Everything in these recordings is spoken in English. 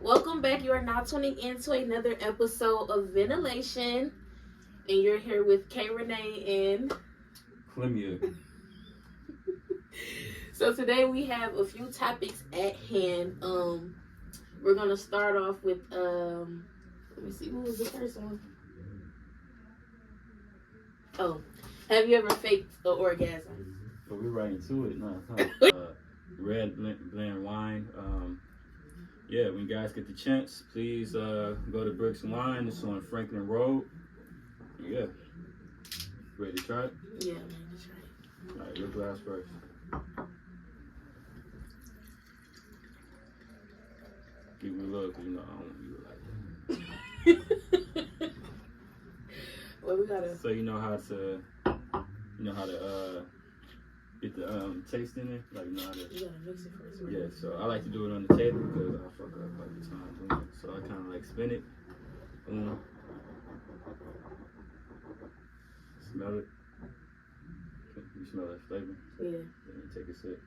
Welcome back. You are now tuning into another episode of Ventilation. And you're here with K.Riinae and Clemia. So today we have a few topics at hand. We're gonna start off with let me see, what was the first one? Oh, have you ever faked an orgasm? But we're right into it now. Red blend wine. Yeah, when you guys get the chance, please go to Bricks and Wine. It's on Franklin Road. Yeah. Ready to try it? Yeah, man, that's right. All right, your glass first. Give me a look, you know, I don't want you like Well, we gotta. So you know how to get the taste in it, like you know how to. You gotta mix it first. Right? Yeah, so I like to do it on the table because I fuck up like the time doing it. So I kind of like spin it. Smell it. You smell that flavor? Yeah. Then you take a sip.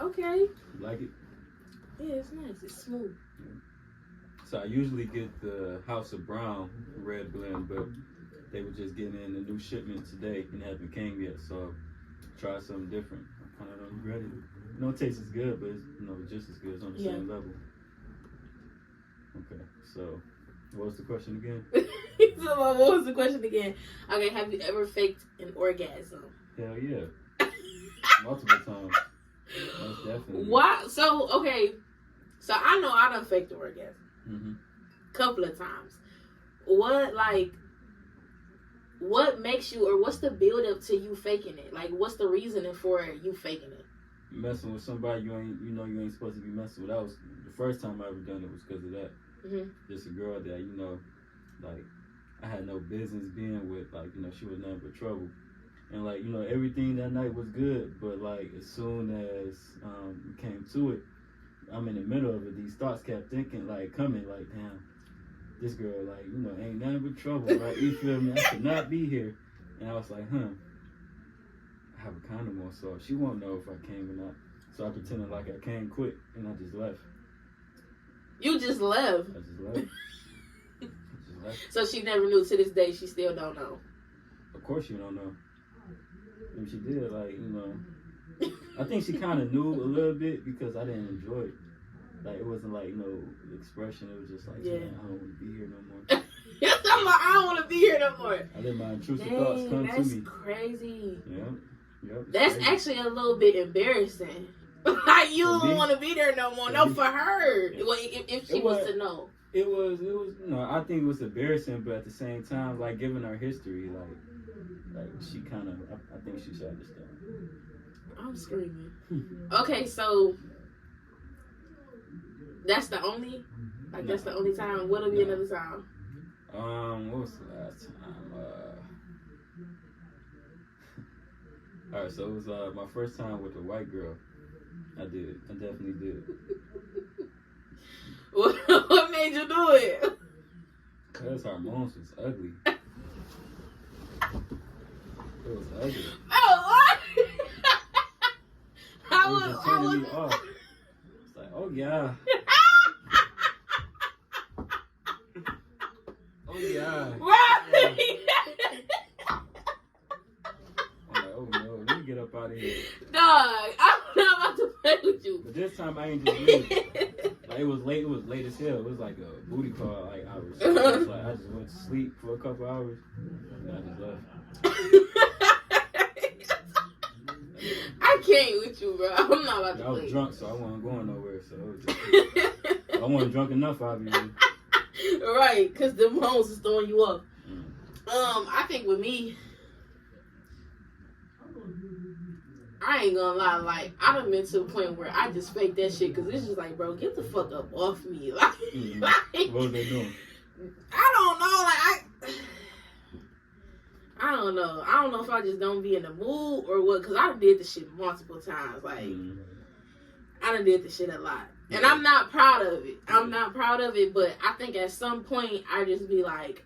Okay. You like it? Yeah, it's nice. It's smooth. Yeah. So I usually get the House of Brown red blend, but they were just getting in the new shipment today and it hasn't came yet. So try something different. I kind of don't regret it. You know, it tastes as good, but it's just as good. It's on the same level. Okay, so what was the question again? So what was the question again? Okay, have you ever faked an orgasm? Hell yeah. Multiple times. Most definitely. Why? So, okay. So I know I done faked an orgasm. Mm-hmm. Couple of times. What makes you, or what's the build up to you faking it? Like, what's the reasoning for you faking it? Messing with somebody you ain't supposed to be messing with. That was the first time I ever done it was because of that. Mm-hmm. Just a girl that like I had no business being with. Like she was nothing but trouble, and like everything that night was good. But like as soon as it came to it, I'm in the middle of it. These thoughts kept coming like, damn, this girl ain't nothing but trouble. Right? You feel me? I should not be here. And I was like, I have a condom on, so she won't know if I came or not. So I pretended like I came quick, and I just left. You just left? I just left. So she never knew. To this day, she still don't know. Of course you don't know. If she did, I think she kind of knew a little bit because I didn't enjoy it. Like, it wasn't like no expression. It was just like, man, I don't want to be here no more. I don't want to be here no more. I let my intrusive thoughts come to me. That's crazy. Yep. That's crazy. Actually a little bit embarrassing. Like, you don't want to be there no more. No, for her. Well, if she was to know. It was. I think it was embarrassing, but at the same time, like, given our history, like she kind of, I think she should understand. I'm screaming. Okay, so that's the only, that's the only time. What'll be another time? What was the last time? All right, so it was my first time with a white girl. I definitely did. What made you do it? Because her moms was ugly. It was ugly. Oh, what? It was just turning me off. It's like, oh yeah. Oh yeah. Right. I'm like, oh no, let me get up out of here. Dog, I'm not about to play with you. But this time I ain't just leave. Like, it was late as hell. It was like a booty call. Like, I just went to sleep for a couple hours and I just left. I can't with you, bro. I'm not about to play. I was drunk, so I wasn't going nowhere. So it was just, I wasn't drunk enough, obviously. Right, because the moans is throwing you up. I think with me, I ain't gonna lie, like, I done been to a point where I just fake that shit, because it's just like, bro, get the fuck up off me. Like, what was they doing? I don't know, I don't know. I don't know if I just don't be in the mood or what, because I done did this shit multiple times. Like, I done did this shit a lot. And I'm not proud of it. I'm not proud of it, but I think at some point I just be like,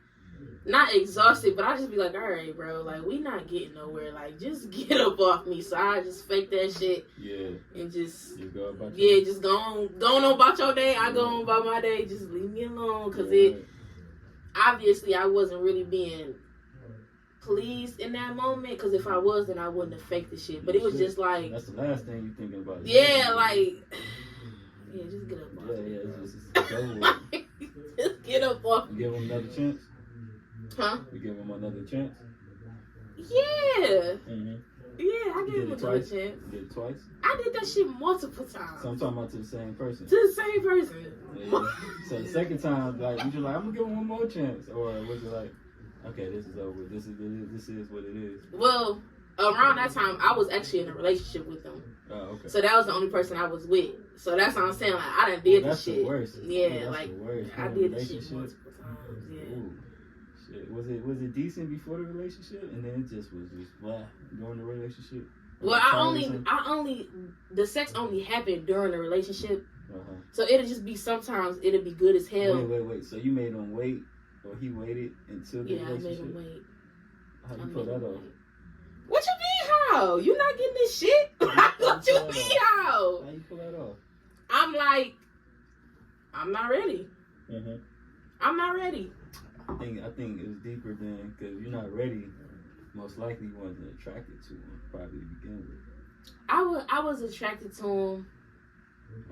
not exhausted, but I just be like, all right, bro, like, we not getting nowhere. Like, just get up off me. So I just fake that shit. Yeah. And just go about just go on about your day. I go on about my day. Just leave me alone. Because obviously, I wasn't really being pleased in that moment. Because if I was, then I wouldn't have faked the shit. But it was just like... That's the last thing you thinking about. Yeah, like... Yeah, just get up off me. Yeah, it's just just get up off me. You give him another chance? Huh? You give him another chance? Yeah. Mm-hmm. Yeah, I gave him another chance. You did it twice? I did that shit multiple times. So I'm talking about to the same person. To the same person. Yeah. So the second time, like, you just like, I'm gonna give him one more chance, or was it like, okay, this is over. This is what it is. Well, around that time, I was actually in a relationship with them. Oh, okay. So that was the only person I was with. So that's what I'm saying. Like, I done did this shit. That's the worst. Yeah, that's like, the worst. I did this shit multiple times. Yeah. Ooh. Shit. Was it decent before the relationship, and then it just was blah during the relationship? Well, the sex only happened during the relationship. Uh-huh. So it'll just be sometimes it'll be good as hell. Wait. So you made him wait, or he waited until the relationship? Yeah, I made him wait. How you pull that off? What you mean how? You not getting this shit? What you mean how? How you pull that off? I'm like, I'm not ready. Mm-hmm. I'm not ready. I think it was deeper than, because you're not ready. Most likely you wasn't attracted to him probably to begin with. I was attracted to him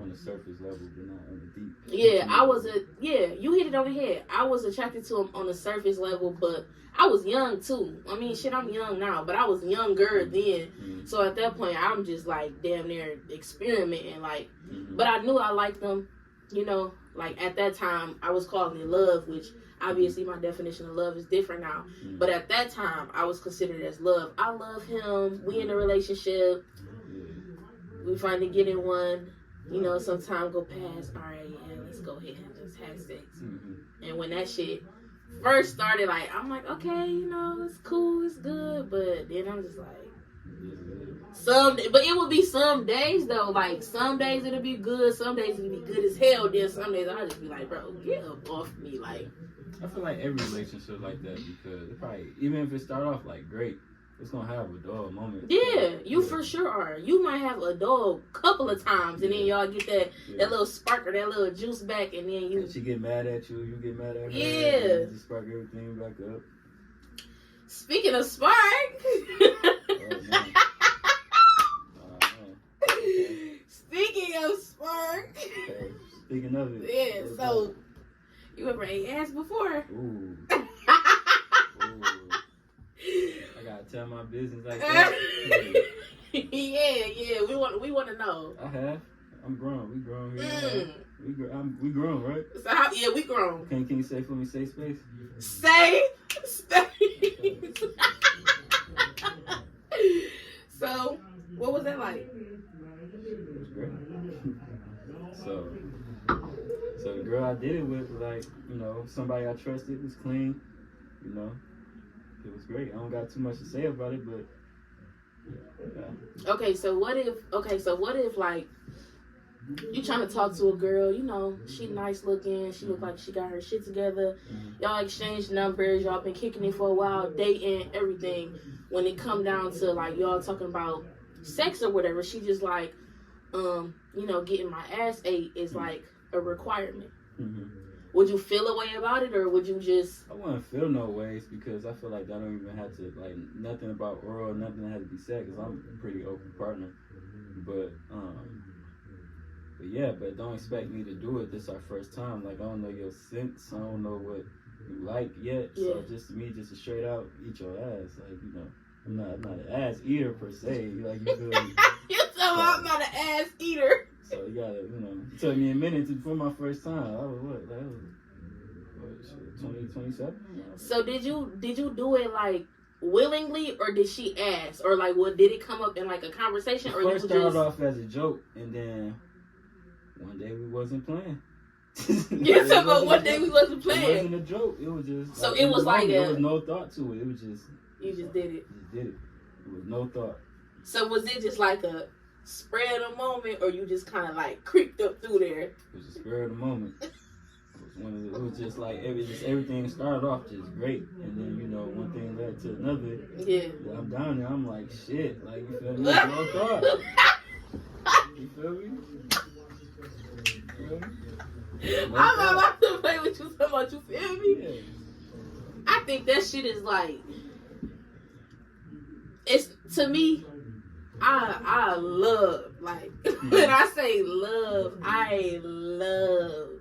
on the surface level, but not on the deep. Yeah, you hit it on the head. I was attracted to him on the surface level, but I was young too. I mean, shit, I'm young now, but I was younger then. Mm-hmm. So at that point, I'm just like damn near experimenting, like. Mm-hmm. But I knew I liked them, you know. Like at that time, I was calling it love, which obviously my definition of love is different now. Mm-hmm. But at that time, I was considered as love. I love him. We in a relationship. We finally get in one. You know, some time go past. All right, yeah, let's go ahead and just have sex. Mm-hmm. And when that shit first started, like, I'm like, okay, you know, it's cool, it's good. But then I'm just like, but it would be some days though. Like some days it'll be good, some days it'll be good as hell. Then some days I'll just be like, bro, get up off me. Like, I feel like every relationship like that, because it probably, even if it start off like great, it's gonna have a dull moment. Yeah, you for sure are. You might have a dull couple of times, and then y'all get that little spark or that little juice back, and then you. And she get mad at you, you get mad at her. Yeah. And you spark everything back up. Speaking of spark. Speaking of spark. Okay. Speaking of it. Yeah. So, you ever ate ass before? Ooh. I gotta tell my business like that. Yeah. We want to know. I have. I'm grown. We grown here. We grown, right? So we grown. Can you say for me? Safe space. Safe space. So, what was that like? It was great. So the girl I did it with, like, you know, somebody I trusted, was clean, you know. It was great. I don't got too much to say about it, but yeah. Okay, so what if like you trying to talk to a girl, you know, she nice looking, she look like she got her shit together. Mm-hmm. Y'all exchange numbers, y'all been kicking it for a while, dating, everything. When it come down to like y'all talking about sex or whatever, she just like, you know, getting my ass ate is like a requirement. Mm-hmm. Would you feel a way about it, or would you just? I wouldn't feel no ways, because I feel like I don't even have to, like, nothing about oral, nothing that has to be said, because I'm a pretty open partner. But yeah, but don't expect me to do it. This our first time. Like, I don't know your sense. I don't know what you like yet. Yeah. So just to me, just to straight out eat your ass. Like, you know, I'm not an ass eater per se. Like, you feel me? You tell me I'm not an ass eater. So you gotta, you know, it took me a minute for my first time. I was what 27? So did you do it like willingly, or did she ask, or like what did it come up in like a conversation, or first started off as a joke, and then one day we wasn't playing. Yeah, so but one day we wasn't playing. It wasn't a joke. It was just. So like, it was like there was no thought to it. It was just. You just did it. Just did it. There was no thought. So was it just like a spur of the moment, or you just kind of like creeped up through there? It was a spur of the moment. It was just like everything started off just great, and then you know one thing led to another. Yeah. I'm down there. I'm like shit. Like you feel me? Broke up. You feel me? I'm not about to play with you so much. You feel me? Yeah. I think that shit is like, it's to me. I love, like, when I say love, I love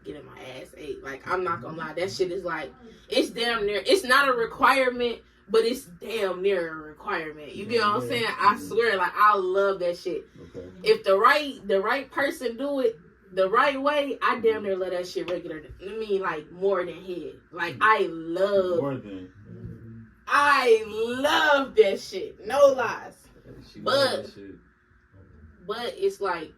getting my ass ate. Like, I'm not gonna lie, that shit is like, it's damn near, it's not a requirement, but it's damn near a requirement. You get what I'm saying? I swear, like, I love that shit. Okay. If the right person do it the right way, I damn near love that shit regular. I mean, like, more than head. Like, I love that shit. No lies. But it's like,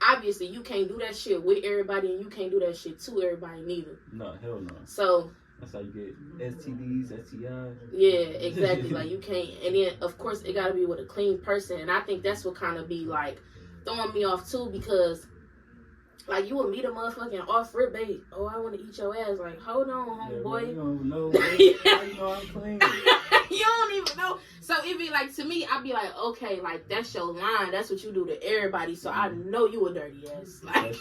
obviously you can't do that shit with everybody, and you can't do that shit to everybody neither. No, hell no. So that's how you get STDs, STIs. Yeah, exactly. Like, you can't, and then of course it gotta be with a clean person, and I think that's what kind of be like throwing me off too, because like you would meet a motherfucking off rip bait. Oh, I want to eat your ass. Like, hold on, homeboy. You don't even know. You know I'm clean. You don't even know. So it be like, to me, I'd be like, okay, like, that's your line. That's what you do to everybody. So I know you a dirty ass. Like,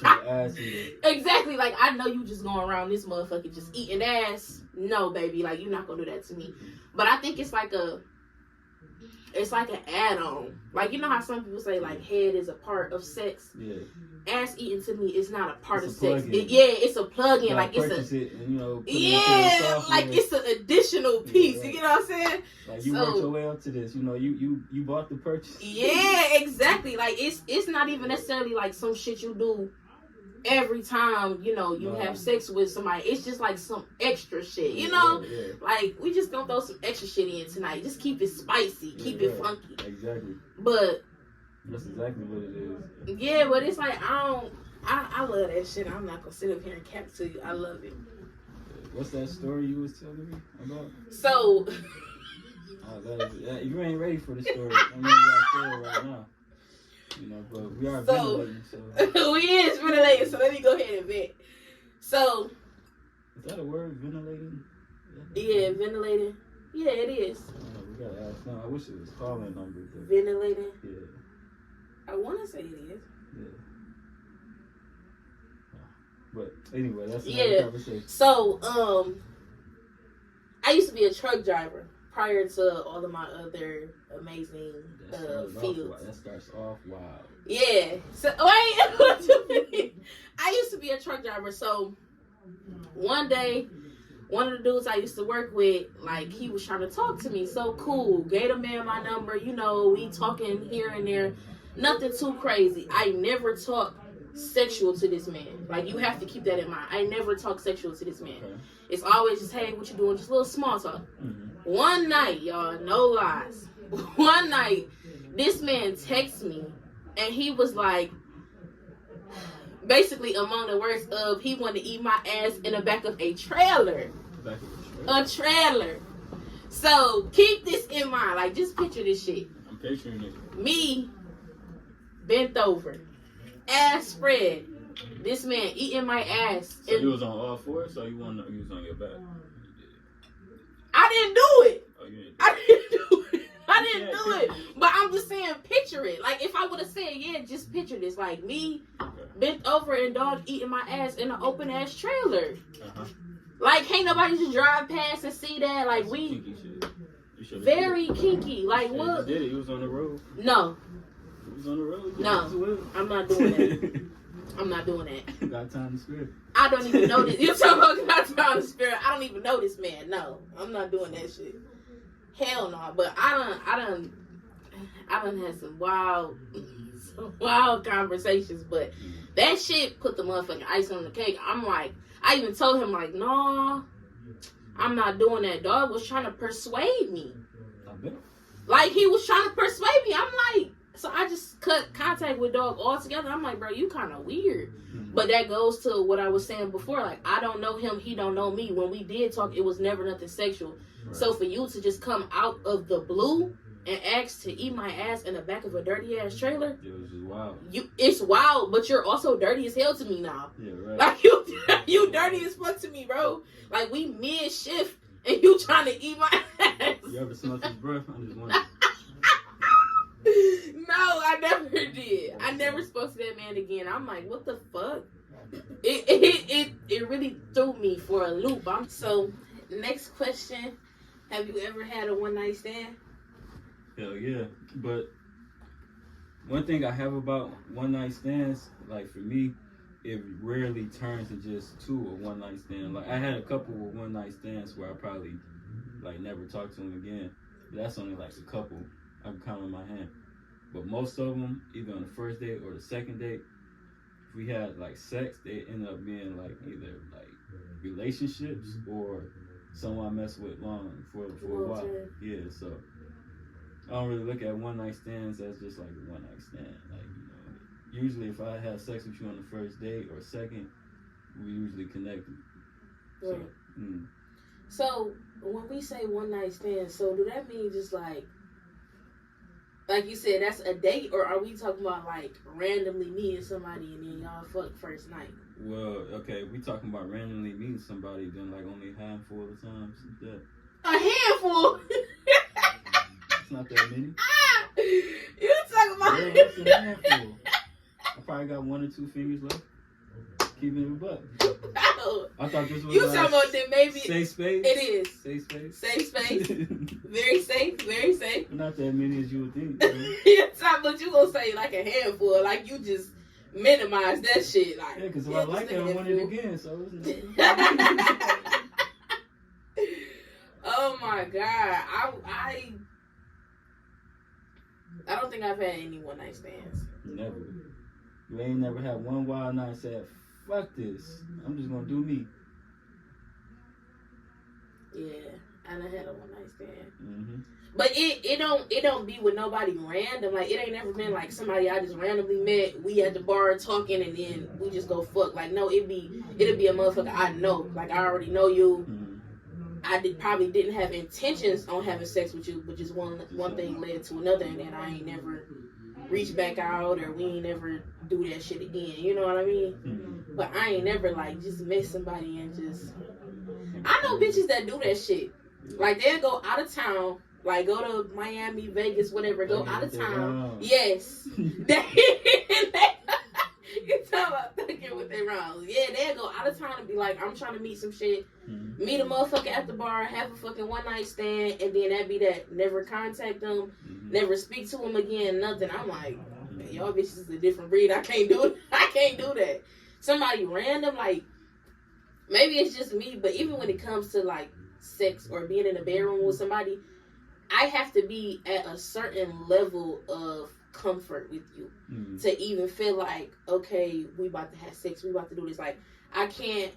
exactly. Like, I know you just going around this motherfucker just eating ass. No, baby. Like, you're not going to do that to me. But I think it's like an add-on. Like, you know how some people say, like, head is a part of sex? Yeah. Ass eating to me is not a part it's of sex. It's a plug-in. Like, it's it's an additional piece. Yeah, right. You get what I'm saying? Like, you worked your way up to this. You know, you bought the purchase. Yeah, exactly. Like, it's not even necessarily like some shit you do every time, you know, you have sex with somebody. It's just like some extra shit, you know? Yeah. Like, we just gonna throw some extra shit in tonight. Just keep it spicy. Keep it funky. Exactly. But that's exactly what it is. Yeah, but it's like, I love that shit. I'm not gonna sit up here and cap to you. I love it. What's that story you was telling me about? So you ain't ready for the story. I mean, you gotta say it right now. You know, but we are ventilating, so. We is ventilating, so let me go ahead and vent. So. Is that a word, ventilating? Yeah, ventilating. Yeah, it is. We gotta ask now. I wish it was calling number. Ventilating? Yeah. I want to say it is. Yeah. But anyway, that's another conversation. So, I used to be a truck driver prior to all of my other amazing fields. That starts off wild. Yeah. So, wait, what you mean? I used to be a truck driver. So, one day, one of the dudes I used to work with, like, he was trying to talk to me. So cool. Gave the man my number. You know, we talking here and there. Nothing too crazy. I never talk sexual to this man. Like, you have to keep that in mind. I never talk sexual to this man. Okay. It's always just, hey, what you doing? Just a little small talk. Mm-hmm. One night, y'all, no lies. One night, this man texted me, and he was like, basically among the words of, he wanted to eat my ass in the back of a trailer. A trailer. So, keep this in mind. Like, just picture this shit. I'm picturing it. Me, bent over, ass spread. This man eating my ass. So you was on all fours, so you was on your back? I didn't do it. Oh, you didn't. I didn't do it. I didn't do it. But I'm just saying, picture it. Like, if I would have said, yeah, just picture this. Like, me, bent over and dog eating my ass in an open ass trailer. Uh-huh. Like, can't nobody just drive past and see that. Like, we very kinky. Like, what? You did it. You was on the road. No. You was on the road. No, I'm not doing that. I'm not doing that. Got time to spare. I don't even know this. You're talking about got time to spare. I don't even know this man. No, I'm not doing that shit. Hell no. But I done had some wild conversations. But that shit put the motherfucking icing on the cake. I'm like, I even told him, like, no, I'm not doing that. Dog was trying to persuade me. I bet. Like, he was trying to persuade me. I'm like, so I just cut contact with dog altogether. I'm like, bro, you kind of weird. Mm-hmm. But that goes to what I was saying before. Like, I don't know him. He don't know me. When we did talk, it was never nothing sexual. Right. So for you to just come out of the blue and ask to eat my ass in the back of a dirty ass trailer, it was just wild. It's wild, but you're also dirty as hell to me now. Yeah, right. Like you dirty as fuck to me, bro. Like we mid shift and you trying to eat my ass. You ever smelled his breath? I'm just wondering. No, I never did. I never spoke to that man again. I'm like, what the fuck? It really threw me for a loop. So, next question. Have you ever had a one night stand? Hell yeah. But one thing I have about one night stands, like for me, it rarely turns to just two or one night stand. Like I had a couple of one night stands where I probably like never talked to them again. But that's only like a couple I can count on my hand. But most of them, either on the first date or the second date, if we had like sex, they end up being like either like relationships or someone I messed with long for a while. Yeah, so I don't really look at one night stands as just like a one night stand. Like, you know, usually if I have sex with you on the first date or second, we usually connected. Right. So when we say one night stand, so do that mean just like you said, that's a date, or are we talking about like randomly meeting somebody and then y'all fuck first night? Well, okay, we talking about randomly meeting somebody, then like only a handful of times. Yeah. A handful? It's not that many. You talking about? Yeah, it's a handful. I probably got 1 or 2 fingers left. Keeping it a buck. No. I thought this was you talking about that maybe safe space. It is safe space. Safe space. Very safe. Very safe. Not that many as you would think. You talking about you gonna say like a handful, like you just minimize that shit. Like yeah, because if I like it, I want it again. So it's oh my god, I don't think I've had any one night stands. Never. You ain't never had one wild night and said, fuck this, I'm just gonna do me. Yeah, I done had a one night stand. Mm-hmm. But it don't be with nobody random. Like it ain't never been like somebody I just randomly met. We at the bar talking and then we just go fuck. Like no, it'll be a motherfucker I know. Like I already know you. Mm-hmm. I probably didn't have intentions on having sex with you, but just one thing led to another, and then I ain't never reached back out or we ain't never do that shit again. You know what I mean? Mm-hmm. But I ain't never like just met somebody and just. I know bitches that do that shit. Like they'll go out of town. Like, go to Miami, Vegas, whatever. Go out of town. Yes. You talking about thinking with their rounds. Yeah, they'll go out of town and be like, I'm trying to meet some shit. Mm-hmm. Meet a motherfucker at the bar, have a fucking one night stand, and then that be that. Never contact them, never speak to them again, nothing. I'm like, man, y'all bitches is a different breed. I can't do it. I can't do that. Somebody random, like, maybe it's just me, but even when it comes to, like, sex or being in a bedroom with somebody, I have to be at a certain level of comfort with you to even feel like, okay, we about to have sex, we about to do this. Like, I can't,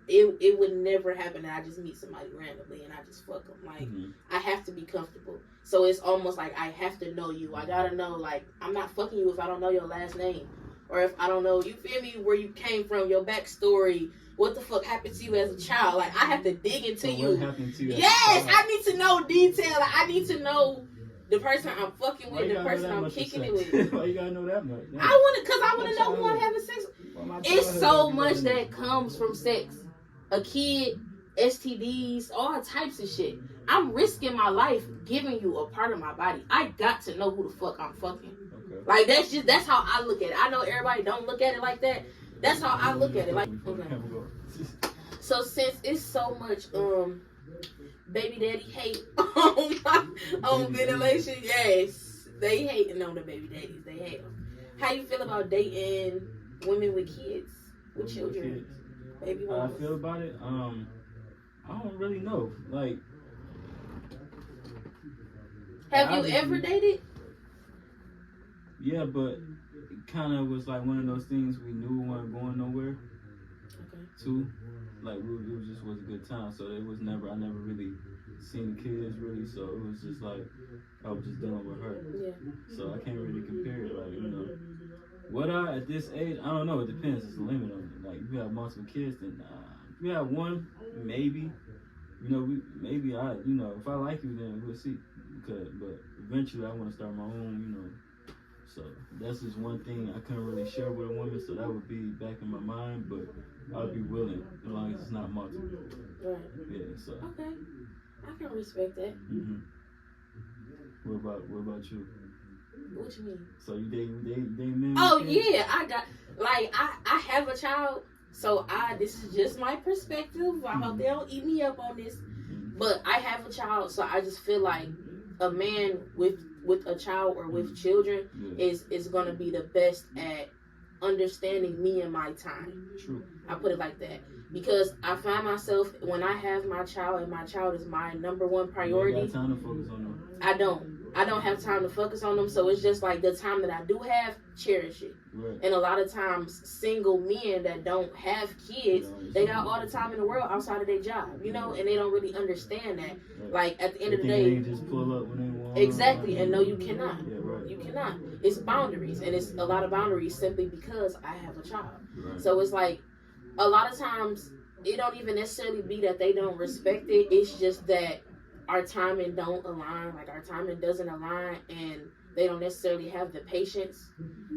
it would never happen that I just meet somebody randomly and I just fuck them. Like, I have to be comfortable. So it's almost like I have to know you. I gotta know, like, I'm not fucking you if I don't know your last name. Or if I don't know, you feel me, where you came from, your backstory, what the fuck happened to you as a child. Like, I have to dig into you. What happened to you as a yes, child? I need to know detail. Like, I need to know the person I'm fucking with, the person I'm kicking it with. Why you gotta know that much? Yeah. I want to know who I'm having sex with. It's so much that comes from sex. A kid, STDs, all types of shit. I'm risking my life giving you a part of my body. I got to know who the fuck I'm fucking. Okay. Like, that's how I look at it. I know everybody don't look at it like that. That's how I look at it. Like, okay. So since it's so much baby daddy hate on ventilation, yes, they hating on the baby daddies. They hate them. How you feel about dating women with kids, with children, baby How I mamas? feel about it? I don't really know. Like, have you ever dated? Yeah, but it kind of was like one of those things we knew weren't going nowhere. Okay. Too, like it just was a good time. So it was never. I never really seen the kids really. So it was just like I was just dealing with her. Yeah. So I can't really compare it. Like, you know, what I at this age, I don't know. It depends. It's a limit on it. Like, if you have multiple kids, then if you have one, maybe. You know, maybe if I like you, then we'll see. but eventually I want to start my own, you know. So that's just one thing I couldn't really share with a woman, so that would be back in my mind, but I'd be willing as long as it's not multiple. Right. Yeah. So. Okay. I can respect that. Mhm. What about you? What you mean? So you date men? Oh yeah, I have a child, so this is just my perspective. I hope they don't eat me up on this, but I have a child, so I just feel like a man with a child or with children is gonna be the best at understanding me and my time. True. I put it like that. Because I find myself, when I have my child, and my child is my number one priority. You got time to focus on them. I don't have time to focus on them, so it's just like the time that I do have, cherish it. Right. And a lot of times, single men that don't have kids, they got all the time in the world outside of their job, you know, and they don't really understand that. Right. Like, at the end of the day, they just pull up when they want. Exactly, and no, you cannot. Yeah, right. You cannot. It's boundaries, and it's a lot of boundaries simply because I have a child. Right. So it's like, a lot of times, it don't even necessarily be that they don't respect it. It's just that our timing don't align. Like, our timing doesn't align, and they don't necessarily have the patience.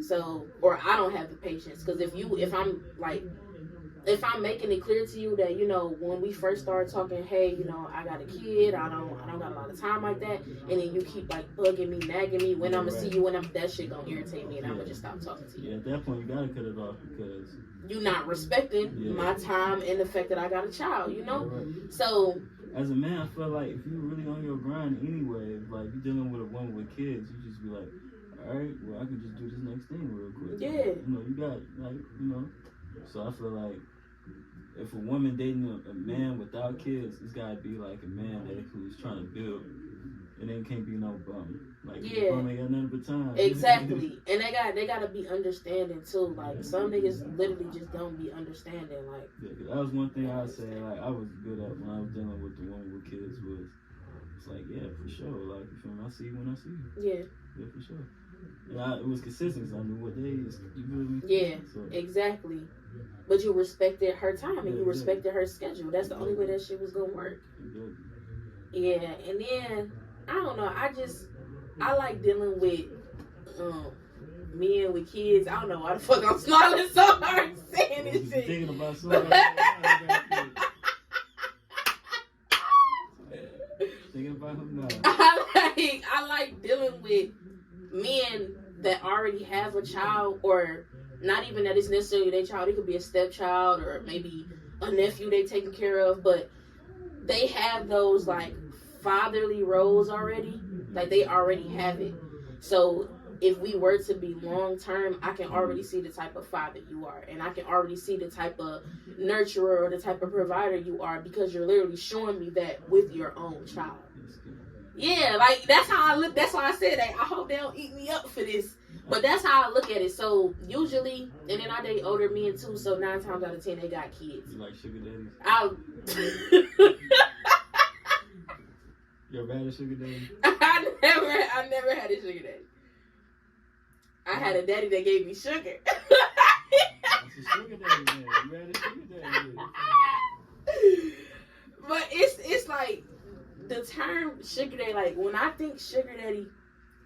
So, or I don't have the patience. Because if I'm making it clear to you that, you know, when we first started talking, hey, you know, I got a kid, I don't got a lot of time like that, and then you keep like bugging me, nagging me, when I'm gonna see you, that shit gonna irritate me, and I'm gonna just stop talking to you. Yeah, at that point you gotta cut it off because you're not respecting my time and the fact that I got a child, you know? Right. So as a man, I feel like if you're really on your grind anyway, like you're dealing with a woman with kids, you just be like, all right, well, I can just do this next thing real quick. Yeah. You know, you got, like, you know. So I feel like if a woman dating a man without kids, it's got to be like a man who's trying to build. And then can't be no bum. Like, the bum ain't got nothing but time. Exactly. And they got to be understanding, too. Like, some niggas literally just don't be understanding. Like, yeah, cause that was one thing I say, like, I was good at when I was dealing with the woman with kids was, it's like, yeah, for sure. Like, you feel me? I see you when I see you. Yeah. Yeah, for sure. And it was consistent, so I knew what days, you feel me? Yeah, so. Exactly. But you respected her time and you respected her schedule. That's the only way that shit was going to work. Yeah, and then, I don't know, I like dealing with men with kids. I don't know why the fuck I'm smiling so hard saying this shit. Thinking about something. Thinking about him now. I like dealing with men that already have a child, or not even that it's necessarily their child. It could be a stepchild or maybe a nephew they taking care of, but they have those like fatherly roles already. Like, they already have it. So if we were to be long term, I can already see the type of father you are, and I can already see the type of nurturer or the type of provider you are, because you're literally showing me that with your own child. Yeah, like, that's how I look. That's why I said that. I hope they don't eat me up for this, but that's how I look at it. So usually, and then I date older men too, so 9 times out of 10 they got kids. You like sugar daddies? You ever had a sugar daddy? I never had a sugar daddy. I had a daddy that gave me sugar. That's a sugar daddy, man. You had a sugar daddy. But it's like, the term sugar daddy, like, when I think sugar daddy,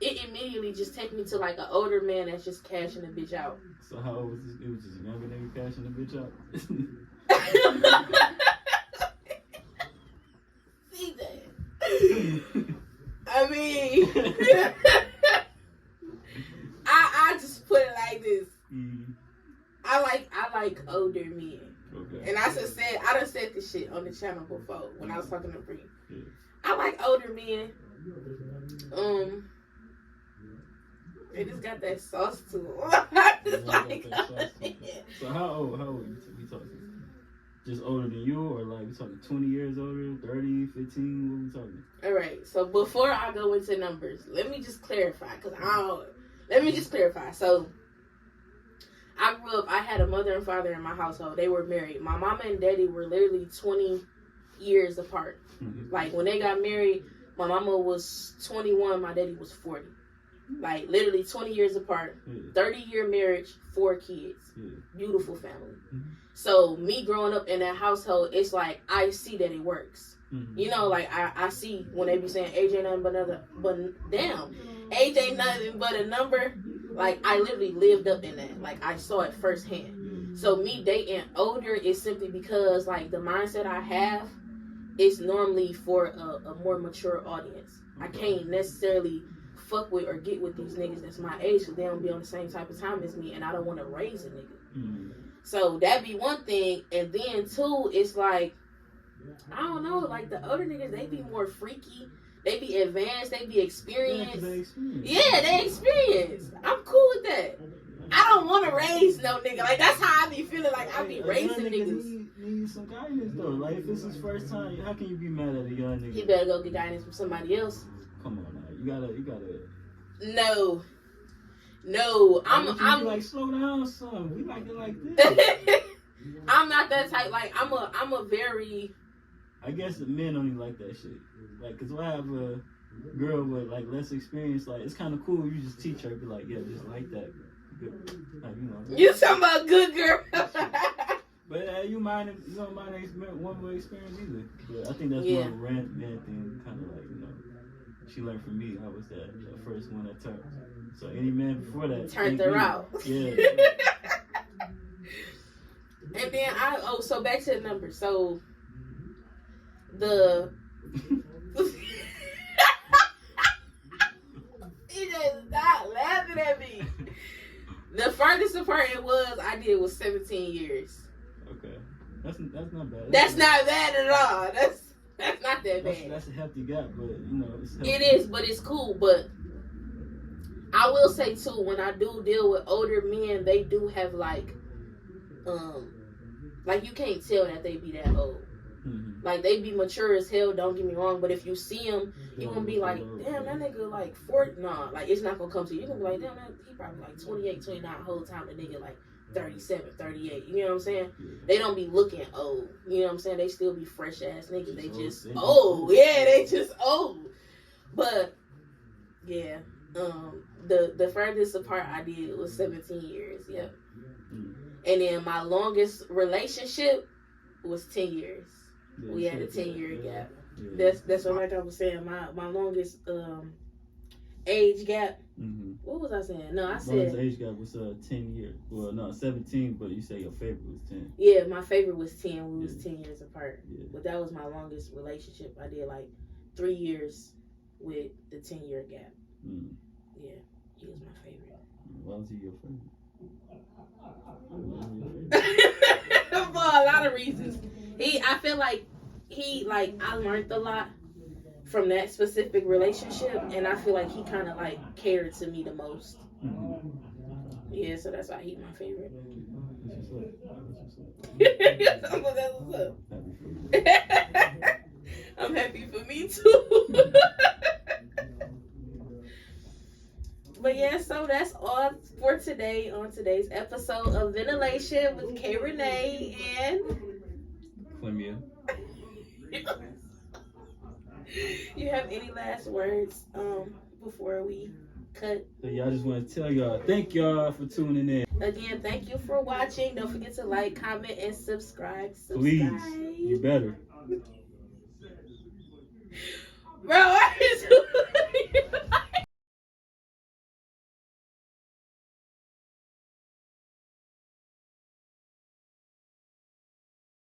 it immediately just takes me to like an older man that's just cashing the bitch out. So how old was this? It was just a younger nigga cashing the bitch out? See that? I mean, I just put it like this. Mm-hmm. I like older men. Okay. And I done said this shit on the channel before when I was talking to Bree. Yeah. I like older men. They just got that sauce to them. I just like So how old we talking? Just older than you, or like we talking 20 years older, 30, 15? What we talking? All right. So before I go into numbers, let me just clarify, So I grew up. I had a mother and father in my household. They were married. My mama and daddy were literally 20 years apart. Mm-hmm. Like, when they got married, my mama was 21, my daddy was 40. Like, literally 20 years apart, 30-year marriage, 4 kids, beautiful family. So, me growing up in that household, it's like, I see that it works. You know, like, I see when they be saying, age ain't nothing but damn, age ain't nothing but a number. Like, I literally lived up in that. Like, I saw it firsthand. So, me dating older is simply because, like, the mindset I have is normally for a more mature audience. I can't necessarily fuck with or get with these niggas that's my age because they don't be on the same type of time as me, and I don't want to raise a nigga. So that be one thing, and then two, it's like, I don't know, like the older niggas, they be more freaky, they be advanced, they be experienced. Yeah, they experienced. I'm cool with that. I don't want to raise no nigga. Like, that's how I be feeling. Like, I be raising niggas. Need some guidance though. Like, if it's his first time, how can you be mad at a young nigga? He better go get guidance from somebody else. Come on now, you gotta. No, I'm like, slow down, son. We like it like this. I'm not that type. Like, I'm a very. I guess the men only like that shit. Like, cause I have a girl with like less experience. Like, it's kind of cool. You just teach her, be like, yeah, just like that. Good. Like, you know. You talking about good girl? But you don't mind one way experience either. But I think that's more of a man thing, kind of like, you know. She learned from me. I was that first one that turned. So any man before that turned her out. Yeah. And then so back to the number. So the he just not laughing at me. The furthest apart it was I did was 17 years. Okay, that's not bad. That's not bad at all. That's not that bad. That's a hefty gap, but you know it's hefty. It is, but it's cool. But I will say too, when I do deal with older men, they do have like you can't tell that they be that old. Like, they be mature as hell, don't get me wrong, but if you see him, you gonna be like, damn, that nigga like 40. Nah, like, it's not gonna come to you. You gonna be like, damn, he probably like 28, 29 the whole time, the nigga like 37, 38. You know what I'm saying? They don't be looking old. You know what I'm saying? They still be fresh ass niggas. They just old. Yeah, they just old. But yeah, the furthest apart I did was 17 years. Yep. And then my longest relationship was 10 years. We had a 10-year gap. That's what I was saying. My longest age gap. What was I saying? No, I said longest age gap was 10 years. Well, no, 17. But you say your favorite was 10. Yeah, my favorite was 10. We was 10 years apart. Yeah. But that was my longest relationship. I did like 3 years with the 10-year gap. Yeah, he was my favorite. Why was he your favorite? For a lot of reasons. I feel like I learned a lot from that specific relationship, and I feel like he kind of like cared to me the most. Yeah, so that's why he's my favorite. That's what's up. I'm happy for me too. But yeah, so that's all for today on today's episode of Ventilation with K.Riinae and Clemia. You have any last words before we cut? So y'all just want to tell y'all, thank y'all for tuning in. Again, thank you for watching. Don't forget to like, comment, and subscribe. Please, you better.